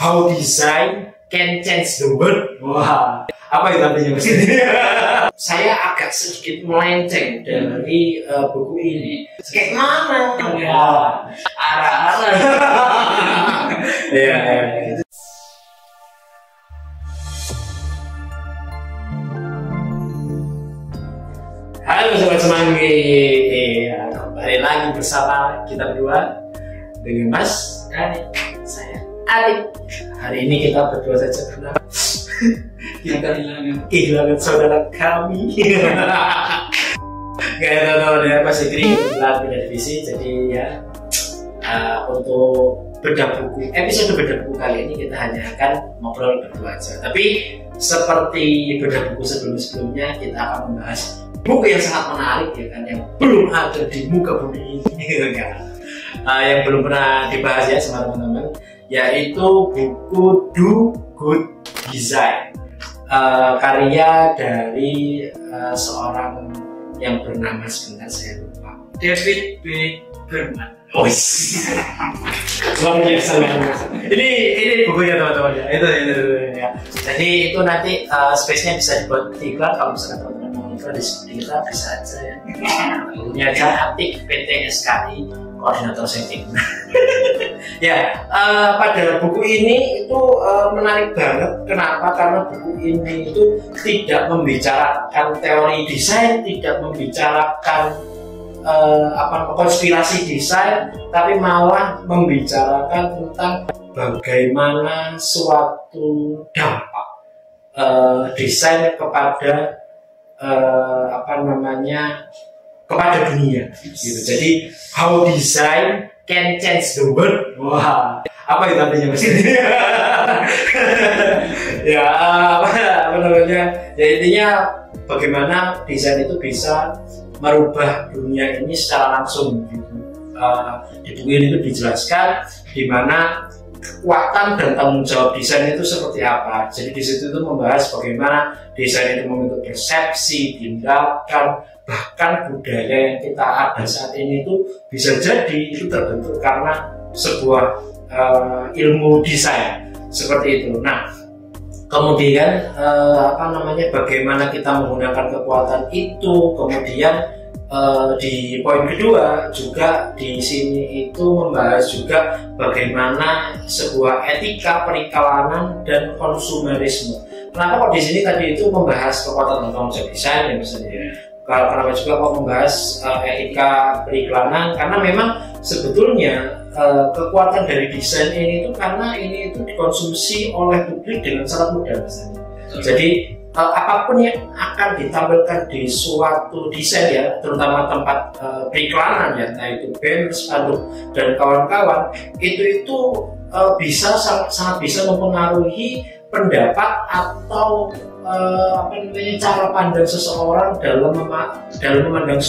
How Design Can Change the World. Wah, apa itu artinya Mas? Saya agak sedikit melenceng dari buku ini. Kayak mana? Ya, arah-arah. Ya. Halo Sobat Semanggi, kembali lagi bersama kita berdua dengan Mas dan saya Adik. Hari ini kita berdua saja karena kita kehilangan saudara kami. Gak tahu ya Mas Ikri kebetulan pindah divisi, jadi ya untuk bedah buku, episode bedah buku kali ini kita hanya akan ngobrol berdua aja. Tapi seperti bedah buku sebelumnya kita akan membahas buku yang sangat menarik ya kan, yang belum ada di muka bumi ini ya. Yang belum pernah dibahas ya sama teman-teman, yaitu buku Do Good Design, karya dari seorang yang bernama, sebentar saya lupa, David B. Berman. luar biasa. Ini bukunya teman-teman ya. Itu ya. Jadi itu nanti space-nya bisa dibuat di iklan, kalau misalkan teman-teman mau iklan di kita bisa aja ya. Bukunya aja Atik PT SKI Koordinator Setting. Ya, pada buku ini itu menarik banget. Kenapa? Karena buku ini itu tidak membicarakan teori desain, tidak membicarakan konspirasi desain, tapi malah membicarakan tentang bagaimana suatu dampak desain kepada kepada dunia gitu. Jadi how design can change the world. Wah, apa itu artinya Mas? Ya, apa namanya? Ya intinya bagaimana desain itu bisa merubah dunia ini secara langsung gitu. Di buku ini itu dijelaskan di mana kekuatan dan tanggung jawab desain itu seperti apa. Jadi di situ itu membahas bagaimana desain itu membentuk persepsi, tindakan, bahkan budaya yang kita ada saat ini itu bisa jadi itu terbentuk karena sebuah ilmu desain seperti itu. Nah, kemudian bagaimana kita menggunakan kekuatan itu. Kemudian di poin kedua juga di sini itu membahas juga bagaimana sebuah etika periklanan dan konsumerisme. Kenapa kok di sini tadi itu membahas kekuatan dan tanggung jawab desain ya misalnya? Kenapa juga kok membahas etika periklanan? Karena memang sebetulnya kekuatan dari desain ini itu karena ini itu dikonsumsi oleh publik dengan sangat mudah misalnya. Jadi apapun yang akan ditampilkan di suatu desain ya, terutama tempat periklanan ya, entah itu banner, spanduk dan kawan-kawan, itu bisa sangat bisa mempengaruhi pendapat atau cara pandang seseorang dalam memandang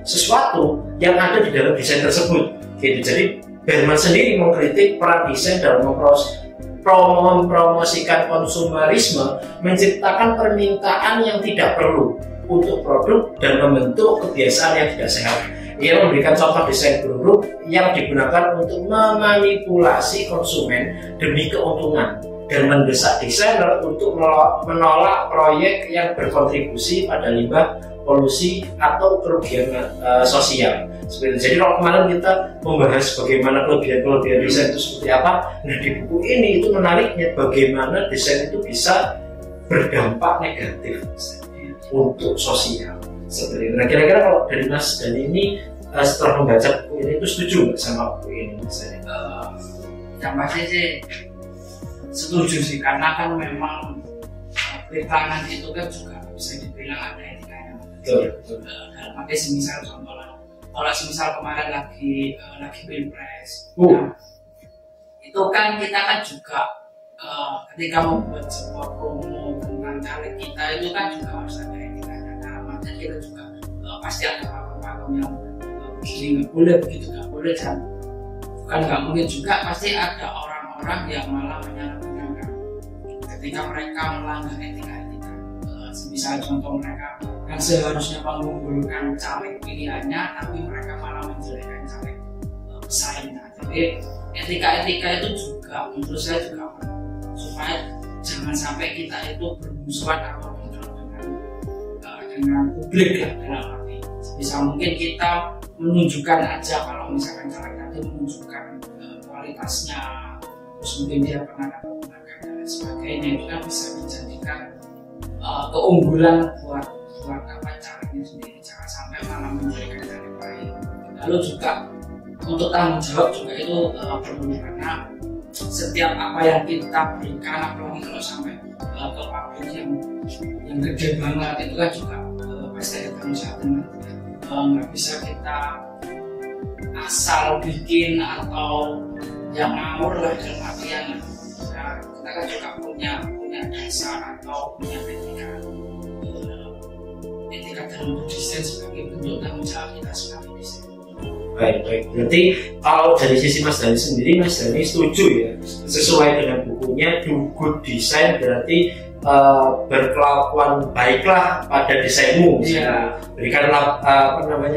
sesuatu yang ada di dalam desain tersebut. Gitu. Jadi Berman sendiri mengkritik peran desain dalam mempromosikan konsumerisme, menciptakan permintaan yang tidak perlu untuk produk dan membentuk kebiasaan yang tidak sehat. Ia memberikan contoh desain buruk yang digunakan untuk memanipulasi konsumen demi keuntungan dan mendesak desainer untuk menolak proyek yang berkontribusi pada limbah, polusi atau kerugian sosial. Jadi kalau kemarin kita membahas bagaimana kelebihan desain itu seperti apa, nah di buku ini itu menariknya bagaimana desain itu bisa berdampak negatif untuk sosial. Seperti itu. Nah kira-kira kalau dari Mas dan ini setelah membaca buku ini itu setuju nggak sama buku ini misalnya? Yang pasti sih setuju sih, karena kan memang periklanan itu kan juga bisa dibilang ada etikanya. Betul. Dalam arti semisal contoh lah, kalau semisal kemarin lagi pilpres, nah, itu kan kita kan juga ketika membuat sebuah promo tentang caleg kita itu kan juga harus ada etikanya. Dalam arti kita juga pasti ada pakem-pakem yang begini nggak boleh, begitu nggak boleh, dan bukan nggak mungkin juga pasti ada orang-orang yang malah menyalahgunakan ketika mereka melanggar etika-etika. Semisal contoh mereka yang seharusnya mengunggulkan caleg pilihannya, tapi mereka malah menjelekkan caleg pesaingnya. Jadi etika-etika itu juga menurut saya juga supaya jangan sampai kita itu bermusuhan atau bentrok dengan publik lah, dalam arti bisa mungkin kita menunjukkan aja kalau misalkan caleg tadi menunjukkan kualitasnya, terus mungkin dia pernah menggunakan dan lain sebagainya, itu kan bisa dijadikan keunggulan buat calegnya sendiri, jangan sampai malah memberikan yang baik. Lalu juga untuk tanggung jawab juga itu perlu, karena setiap apa yang kita berikan, apalagi kalau sampai ke publik yang gede banget, itu kan juga pasti ada tanggung jawab. Nggak bisa kita asal bikin atau yang ngawur lah, dalam artian kita kan juga punya dasar atau punya etika dalam berdesain sebagai bentuk tanggung jawab kita sebagai desain. Baik. Berarti kalau dari sisi Mas Dhani sendiri, Mas Dhani setuju ya, sesuai dengan bukunya Do Good Design, berarti berkelakuan baiklah pada desainmu, misalnya berikanlah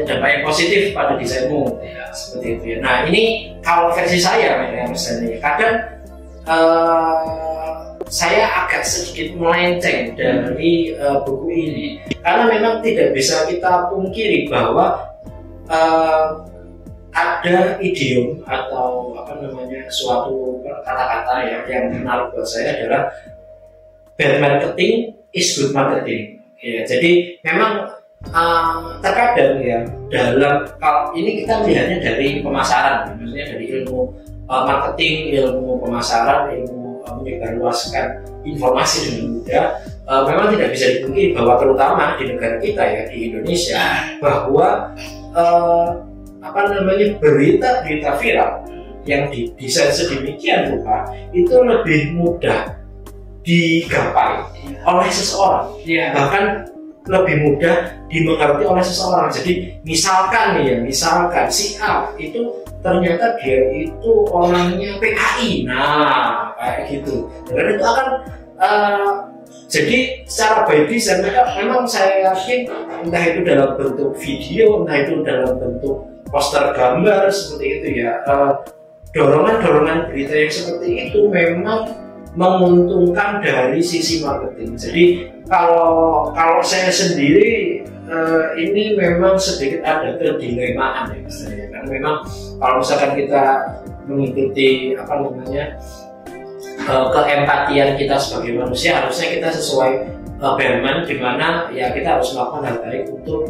dampak yang positif pada desainmu, seperti itu ya. Nah ini kalau versi saya, Mas Dhani, kadang saya agak sedikit melenceng dari buku ini, karena memang tidak bisa kita pungkiri bahwa ada idiom atau suatu kata-kata yang menarik buat saya adalah bad marketing is good marketing. Ya, jadi memang terkadang ya dalam ini kita melihatnya dari pemasaran, maksudnya dari ilmu marketing, ilmu pemasaran, ilmu menyebarluaskan informasi dengan mudah. Memang tidak bisa dipungkiri bahwa terutama di negara kita ya, di Indonesia, bahwa berita viral yang didesain sedemikian rupa itu lebih mudah digapai oleh seseorang, bahkan lebih mudah dimengerti oleh seseorang. Jadi misalkan si A itu ternyata dia itu orangnya PKI, nah kayak gitu, dan itu akan jadi secara by design memang saya yakin, entah itu dalam bentuk video, entah itu dalam bentuk poster gambar seperti itu ya, dorongan berita yang seperti itu memang menguntungkan dari sisi marketing. Jadi kalau saya sendiri ini memang sedikit ada kedilemaan ya, misalnya, karena memang kalau misalkan kita mengikuti keempatian kita sebagai manusia, harusnya kita sesuai Berman, di mana ya kita harus melakukan hal baik untuk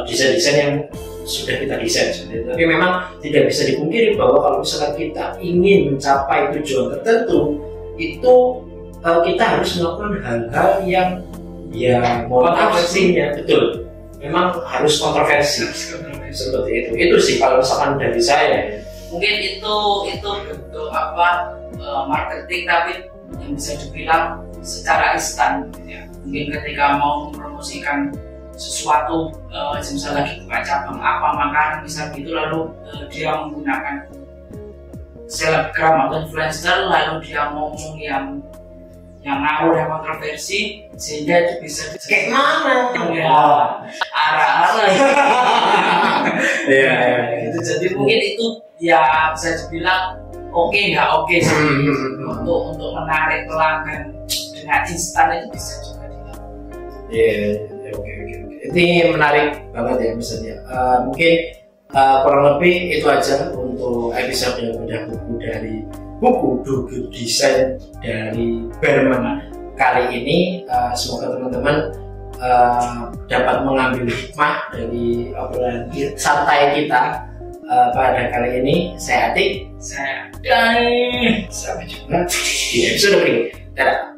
desain-desain yang sudah kita desain. Tapi memang tidak bisa dipungkiri bahwa kalau misalkan kita ingin mencapai tujuan tertentu, itu kita harus melakukan hal-hal yang kontroversinya betul, memang harus kontroversi seperti itu. Itu sih kalau misalkan dari saya. Mungkin itu bentuk marketing, tapi yang bisa dibilang secara instan ya. Mungkin ketika mau mempromosikan sesuatu, misalnya lagi buka cabang apa makanan misal gitu, lalu dia menggunakan selebgram atau influencer, lalu dia ngomong yang ngawur, yang kontroversi, sehingga itu bisa kayak mana arah-arah gitu. Jadi mungkin itu ya bisa dibilang nggak oke sih. Untuk menarik pelanggan dengan instan itu bisa juga dilakukan. Oke. Ini menarik banget ya, misalnya mungkin kurang lebih itu aja untuk episode bedah buku dari buku Do Good Design dari Berman kali ini. Semoga teman-teman dapat mengambil hikmah dari obrolan santai kita pada kali ini. Saya Atik, saya Dhani. Sampai jumpa di episode berikutnya. Dadah.